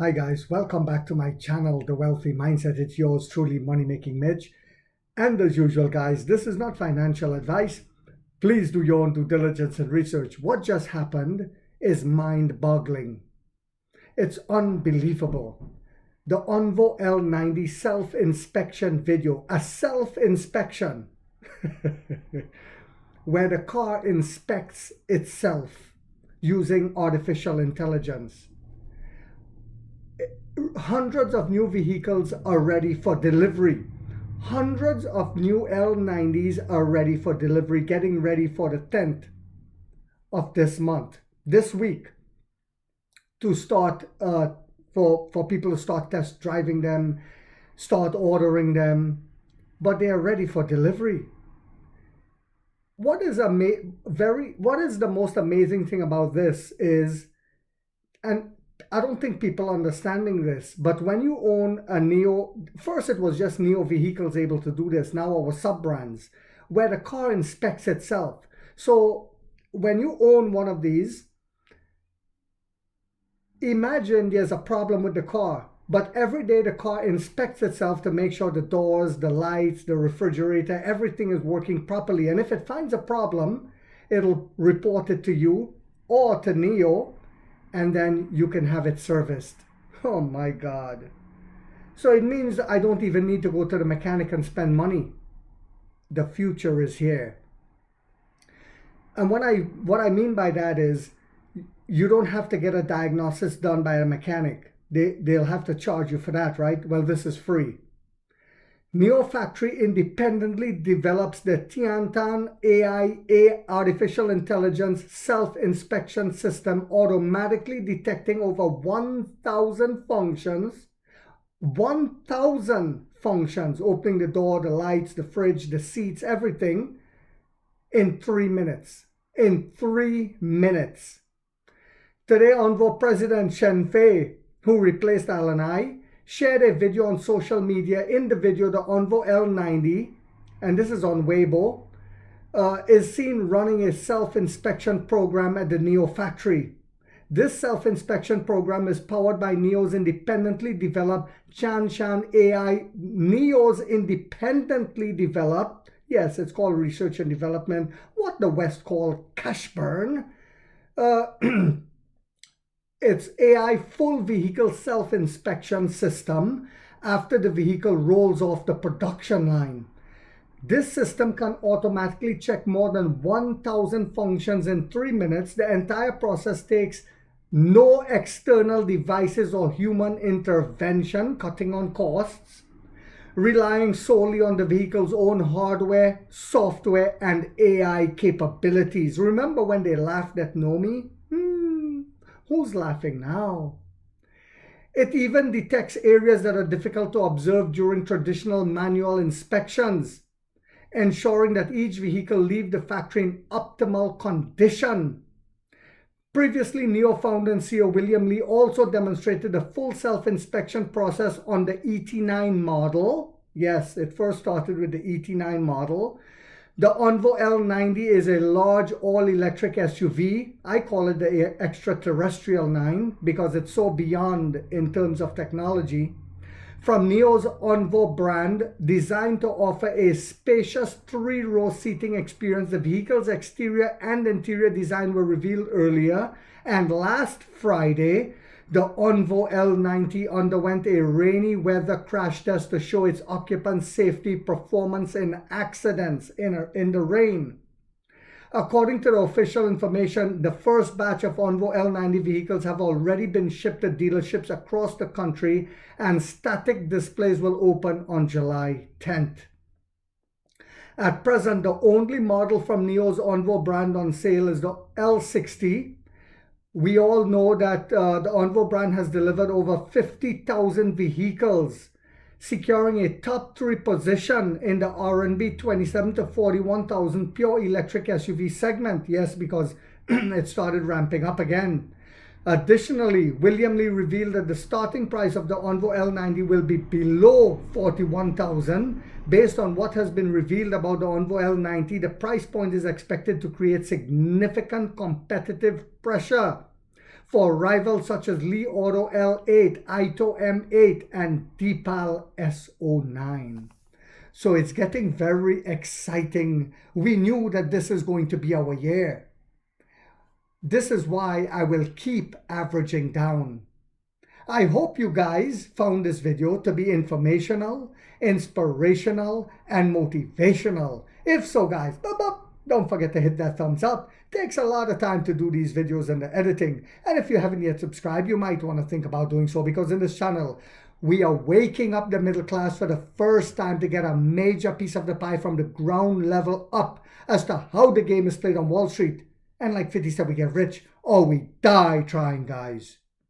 Hi guys, welcome back to my channel, The Wealthy Mindset. It's yours truly, Money Making Mitch. And as usual guys, this is not financial advice. Please do your own due diligence and research. What just happened is mind-boggling. It's unbelievable. The Envo L90 self-inspection video, a self-inspection where the car inspects itself using artificial intelligence. Hundreds of new vehicles are ready for delivery. Hundreds of new L90s are ready for delivery, getting ready for the 10th of this month, this week, to start, for people to start test driving them, start ordering them, but they are ready for delivery. What is the most amazing thing about this is, and I don't think people are understanding this, but when you own a Neo, first it was just Neo vehicles able to do this, now our sub-brands, where the car inspects itself. So when you own one of these, imagine there's a problem with the car, but every day the car inspects itself to make sure the doors, the lights, the refrigerator, everything is working properly. And if it finds a problem, it'll report it to you or to Neo, and then you can have it serviced. Oh my God. So it means I don't even need to go to the mechanic and spend money. The future is here. And what I mean by that is you don't have to get a diagnosis done by a mechanic. They'll have to charge you for that, right? Well, this is free. Neo Factory independently develops the Tiantan AI artificial intelligence self-inspection system, automatically detecting over 1,000 functions. 1,000 functions, opening the door, the lights, the fridge, the seats, everything, in 3 minutes. In 3 minutes. Today, Envo President Shen Fei, who replaced Alan I, shared a video on social media. In the video, the Envo L90, and this is on Weibo, is seen running a self-inspection program at the Neo factory. This self-inspection program is powered by Neo's independently developed Chanshan AI. Neo's independently developed, yes, it's called research and development, what the West call cash burn. It's AI full vehicle self-inspection system after the vehicle rolls off the production line. This system can automatically check more than 1,000 functions in 3 minutes. The entire process takes no external devices or human intervention, cutting on costs, relying solely on the vehicle's own hardware, software, and AI capabilities. Remember when they laughed at Nomi? Who's laughing now? It even detects areas that are difficult to observe during traditional manual inspections, ensuring that each vehicle leaves the factory in optimal condition. Previously, Neo founder and CEO William Li also demonstrated the full self-inspection process on the ET9 model. Yes, it first started with the ET9 model. The Envo L90 is a large all-electric SUV. I call it the extraterrestrial 9 because it's so beyond in terms of technology. From Neo's Envo brand, designed to offer a spacious 3-row seating experience. The vehicle's exterior and interior design were revealed earlier. And last Friday, the Envo L90 underwent a rainy weather crash test to show its occupants' safety performance in accidents in the rain. According to the official information, the first batch of Envo L90 vehicles have already been shipped to dealerships across the country, and static displays will open on July 10th. At present, the only model from Neo's Envo brand on sale is the L60. We all know that the Envo brand has delivered over 50,000 vehicles, securing a top 3 position in the RMB 27 to 41,000 pure electric SUV segment. Yes, because it started ramping up again. Additionally, William Li revealed that the starting price of the Envo L90 will be below 41,000. Based on what has been revealed about the Envo L90, the price point is expected to create significant competitive pressure for rivals such as Envo L90, Ito M8, and Deepal S09. So it's getting very exciting. We knew that this is going to be our year. This is why I will keep averaging down. I hope you guys found this video to be informational, inspirational, and motivational. If so, guys, don't forget to hit that thumbs up. Takes a lot of time to do these videos and the editing. And if you haven't yet subscribed, you might want to think about doing so, because in this channel, we are waking up the middle class for the first time to get a major piece of the pie from the ground level up as to how the game is played on Wall Street. And like 50 said, we get rich or we die trying, guys.